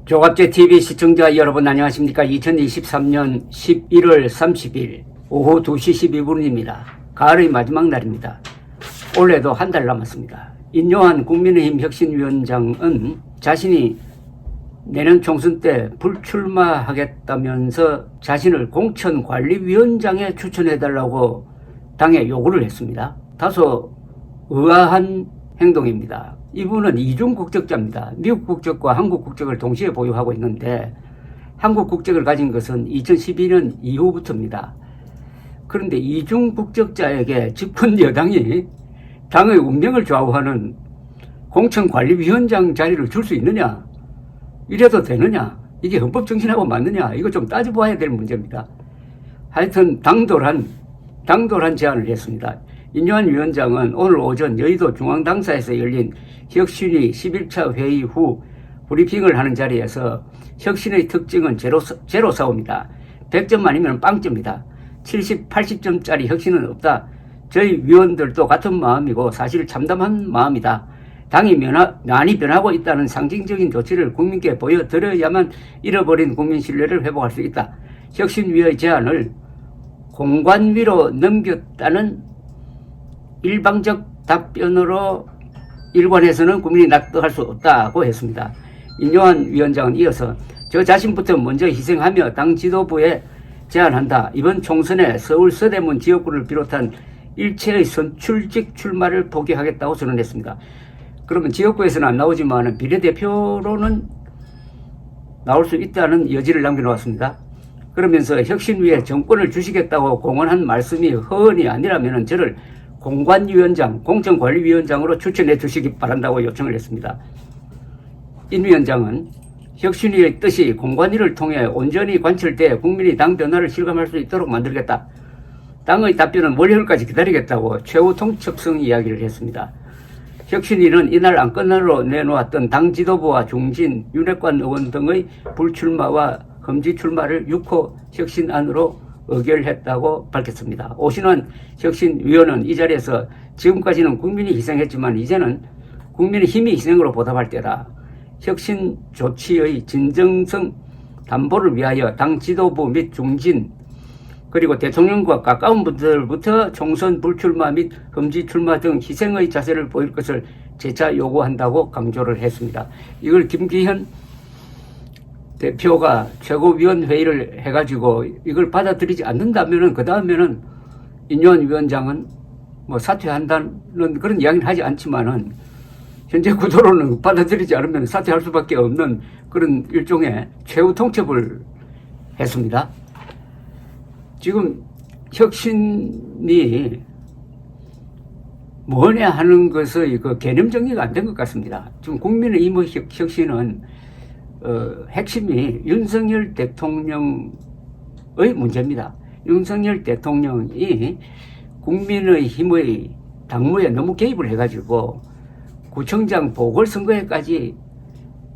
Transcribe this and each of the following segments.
조갑제TV 시청자 여러분 안녕하십니까. 2023년 11월 30일 오후 2시 12분입니다. 가을의 마지막 날입니다. 올해도 한 달 남았습니다. 인요한 국민의힘 혁신위원장은 자신이 내년 총선 때 불출마하겠다면서 자신을 공천관리위원장에 추천해달라고 당에 요구를 했습니다. 다소 의아한 행동입니다. 이분은 이중 국적자입니다. 미국 국적과 한국 국적을 동시에 보유하고 있는데 한국 국적을 가진 것은 2012년 이후부터입니다. 그런데 이중 국적자에게 집권 여당이 당의 운명을 좌우하는 공천관리위원장 자리를 줄 수 있느냐? 이래도 되느냐? 이게 헌법정신하고 맞느냐? 이거 좀 따져봐야 될 문제입니다. 하여튼 당돌한 제안을 했습니다. 인요한 위원장은 오늘 오전 여의도 중앙당사에서 열린 혁신위 11차 회의 후 브리핑을 하는 자리에서 혁신의 특징은 제로 싸움이다. 100점 아니면 빵점이다. 70, 80점짜리 혁신은 없다. 저희 위원들도 같은 마음이고 사실 참담한 마음이다. 당이 많이 변하고 있다는 상징적인 조치를 국민께 보여드려야만 잃어버린 국민 신뢰를 회복할 수 있다. 혁신위의 제안을 공관위로 넘겼다는 일방적 답변으로 일관해서는 국민이 납득할 수 없다고 했습니다. 인요한 위원장은 이어서 저 자신부터 먼저 희생하며 당 지도부에 제안한다. 이번 총선에 서울 서대문 지역구를 비롯한 일체의 선출직 출마를 포기하겠다고 선언했습니다. 그러면 지역구에서는 안 나오지만 비례대표로는 나올 수 있다는 여지를 남겨놓았습니다. 그러면서 혁신위에 정권을 주시겠다고 공언한 말씀이 허언이 아니라면 저를 공관위원장, 공천관리위원장으로 추천해 주시기 바란다고 요청을 했습니다. 인 위원장은 혁신위의 뜻이 공관위를 통해 온전히 관철돼 국민이 당 변화를 실감할 수 있도록 만들겠다. 당의 답변은 월요일까지 기다리겠다고 최후 통첩성 이야기를 했습니다. 혁신위는 이날 안건으로 내놓았던 당 지도부와 중진, 윤핵관 의원 등의 불출마와 험지 출마를 6호 혁신안으로 의결했다고 밝혔습니다. 오신환 혁신위원은 이 자리에서 지금까지는 국민이 희생했지만 이제는 국민의 힘이 희생으로 보답할 때다. 혁신 조치의 진정성 담보를 위하여 당 지도부 및 중진 그리고 대통령과 가까운 분들부터 총선 불출마 및 험지 출마 등 희생의 자세를 보일 것을 재차 요구한다고 강조를 했습니다. 이걸 김기현 대표가 최고위원회의를 해가지고 이걸 받아들이지 않는다면은 그 다음에는 인요한 위원장은 뭐 사퇴한다는 그런 이야기는 하지 않지만은 현재 구도로는 받아들이지 않으면 사퇴할 수밖에 없는 그런 일종의 최후 통첩을 했습니다. 지금 혁신이 뭐냐 하는 것의 그 개념 정리가 안 된 것 같습니다. 지금 국민의힘의 혁신은 핵심이 윤석열 대통령의 문제입니다. 윤석열 대통령이 국민의힘의 당무에 너무 개입을 해가지고 구청장 보궐선거에까지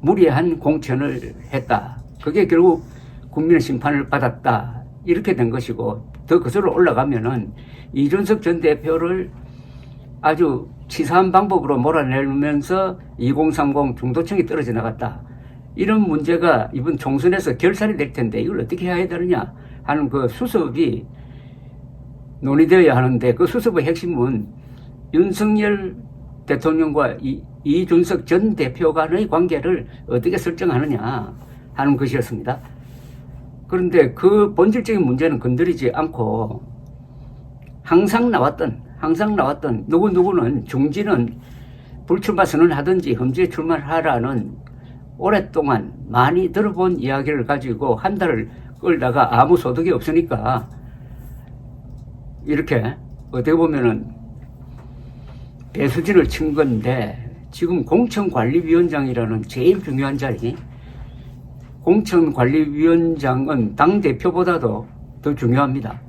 무리한 공천을 했다. 그게 결국 국민의 심판을 받았다. 이렇게 된 것이고 더 거슬러 올라가면은 이준석 전 대표를 아주 치사한 방법으로 몰아내면서 2030 중도층이 떨어져 나갔다. 이런 문제가 이번 총선에서 결산이 될 텐데 이걸 어떻게 해야 되느냐 하는 그 수습이 논의되어야 하는데 그 수습의 핵심은 윤석열 대통령과 이준석 전 대표 간의 관계를 어떻게 설정하느냐 하는 것이었습니다. 그런데 그 본질적인 문제는 건드리지 않고 항상 나왔던 누구는 중진은 불출마 선언하든지 험지에 출마를 하라는 오랫동안 많이 들어본 이야기를 가지고 한 달을 끌다가 아무 소득이 없으니까 이렇게 어떻게 보면은 배수진을 친 건데 지금 공천관리위원장이라는 제일 중요한 자리, 공천관리위원장은 당대표보다도 더 중요합니다.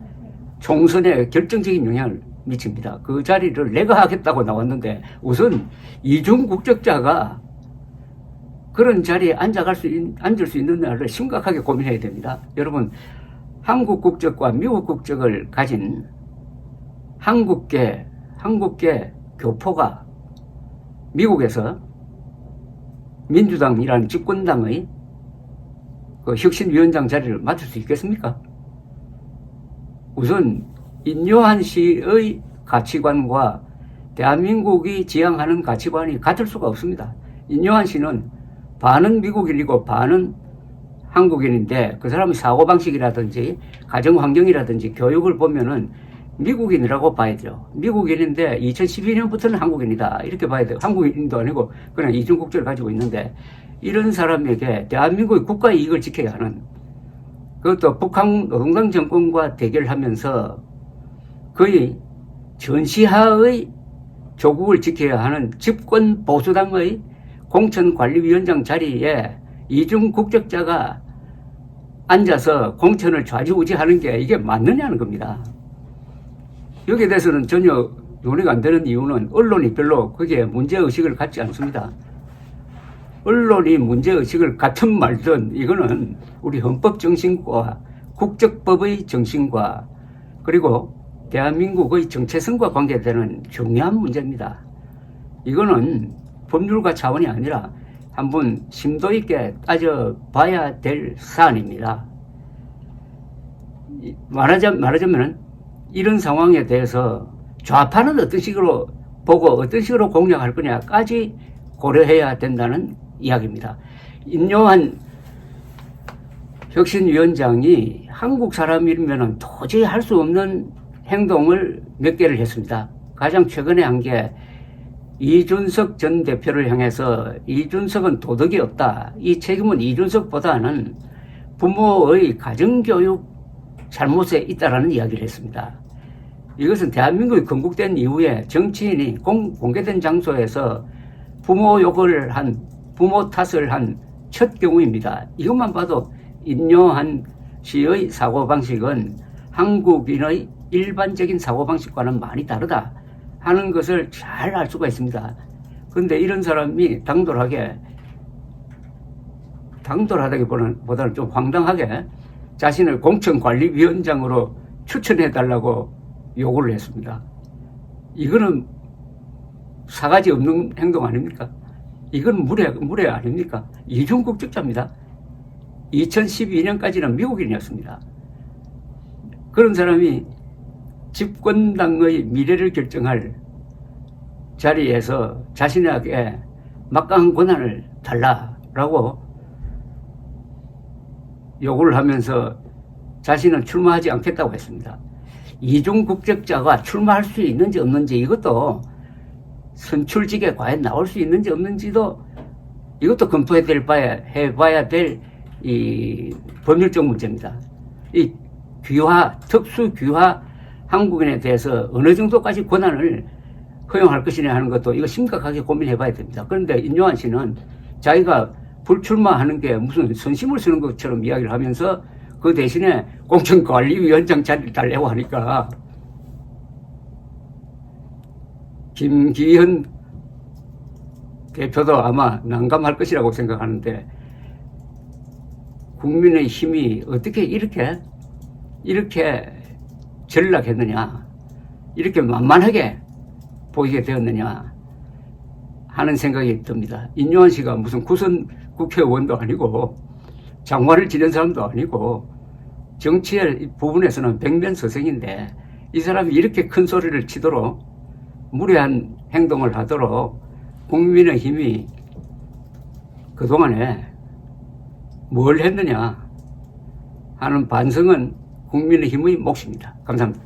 총선에 결정적인 영향을 미칩니다. 그 자리를 내가 하겠다고 나왔는데 우선 이중 국적자가 그런 자리에 앉을 수 있는 날을 심각하게 고민해야 됩니다. 여러분, 한국 국적과 미국 국적을 가진 한국계 교포가 미국에서 민주당이라는 집권당의 그 혁신위원장 자리를 맡을 수 있겠습니까? 우선 인요한 씨의 가치관과 대한민국이 지향하는 가치관이 같을 수가 없습니다. 인요한 씨는 반은 미국인이고 반은 한국인인데 그 사람의 사고방식이라든지 가정환경이라든지 교육을 보면은 미국인이라고 봐야 돼요. 미국인인데 2012년부터는 한국인이다 이렇게 봐야 돼요. 한국인도 아니고 그냥 이중국적을 가지고 있는데 이런 사람에게 대한민국의 국가 이익을 지켜야 하는, 그것도 북한 노동당 정권과 대결하면서 거의 전시하의 조국을 지켜야 하는 집권 보수당의 공천관리위원장 자리에 이중 국적자가 앉아서 공천을 좌지우지하는 게 이게 맞느냐는 겁니다. 여기에 대해서는 전혀 논의가 안 되는 이유는 언론이 별로 거기에 문제의식을 갖지 않습니다. 언론이 문제의식을 갖든 말든 이거는 우리 헌법 정신과 국적법의 정신과 그리고 대한민국의 정체성과 관계되는 중요한 문제입니다. 이거는 법률가 차원이 아니라 한번 심도 있게 따져봐야 될 사안입니다. 말하자면 이런 상황에 대해서 좌파는 어떤 식으로 보고 어떤 식으로 공략할 거냐까지 고려해야 된다는 이야기입니다. 인요한 혁신위원장이 한국 사람이면 도저히 할 수 없는 행동을 몇 개를 했습니다. 가장 최근에 한 게 이준석 전 대표를 향해서 이준석은 도덕이 없다. 이 책임은 이준석보다는 부모의 가정교육 잘못에 있다라는 이야기를 했습니다. 이것은 대한민국이 건국된 이후에 정치인이 공개된 장소에서 부모 욕을 한, 부모 탓을 한 첫 경우입니다. 이것만 봐도 인요한 씨의 사고방식은 한국인의 일반적인 사고방식과는 많이 다르다 하는 것을 잘 알 수가 있습니다. 그런데 이런 사람이 당돌하다기보다는 좀 황당하게 자신을 공천관리위원장으로 추천해달라고 요구를 했습니다. 이거는 사가지 없는 행동 아닙니까? 이건 무례 아닙니까? 이중국적자입니다. 2012년까지는 미국인이었습니다. 그런 사람이 집권당의 미래를 결정할 자리에서 자신에게 막강한 권한을 달라라고 요구를 하면서 자신은 출마하지 않겠다고 했습니다. 이중국적자가 출마할 수 있는지 없는지 이것도 선출직에 과연 나올 수 있는지 없는지도 이것도 해봐야 될 이 법률적 문제입니다. 이 특수귀화 한국인에 대해서 어느 정도까지 권한을 허용할 것이냐 하는 것도 이거 심각하게 고민해 봐야 됩니다. 그런데 인요한 씨는 자기가 불출마하는 게 무슨 선심을 쓰는 것처럼 이야기를 하면서 그 대신에 공천관리위원장 자리를 달라고 하니까 김기현 대표도 아마 난감할 것이라고 생각하는데 국민의 힘이 어떻게 이렇게 전락했느냐, 이렇게 만만하게 보이게 되었느냐 하는 생각이 듭니다. 인요한 씨가 무슨 구선 국회의원도 아니고 장관을 지낸 사람도 아니고 정치의 부분에서는 백면서생인데 이 사람이 이렇게 큰 소리를 치도록 무례한 행동을 하도록 국민의 힘이 그동안에 뭘 했느냐 하는 반성은 국민의 힘의 몫입니다. 감사합니다.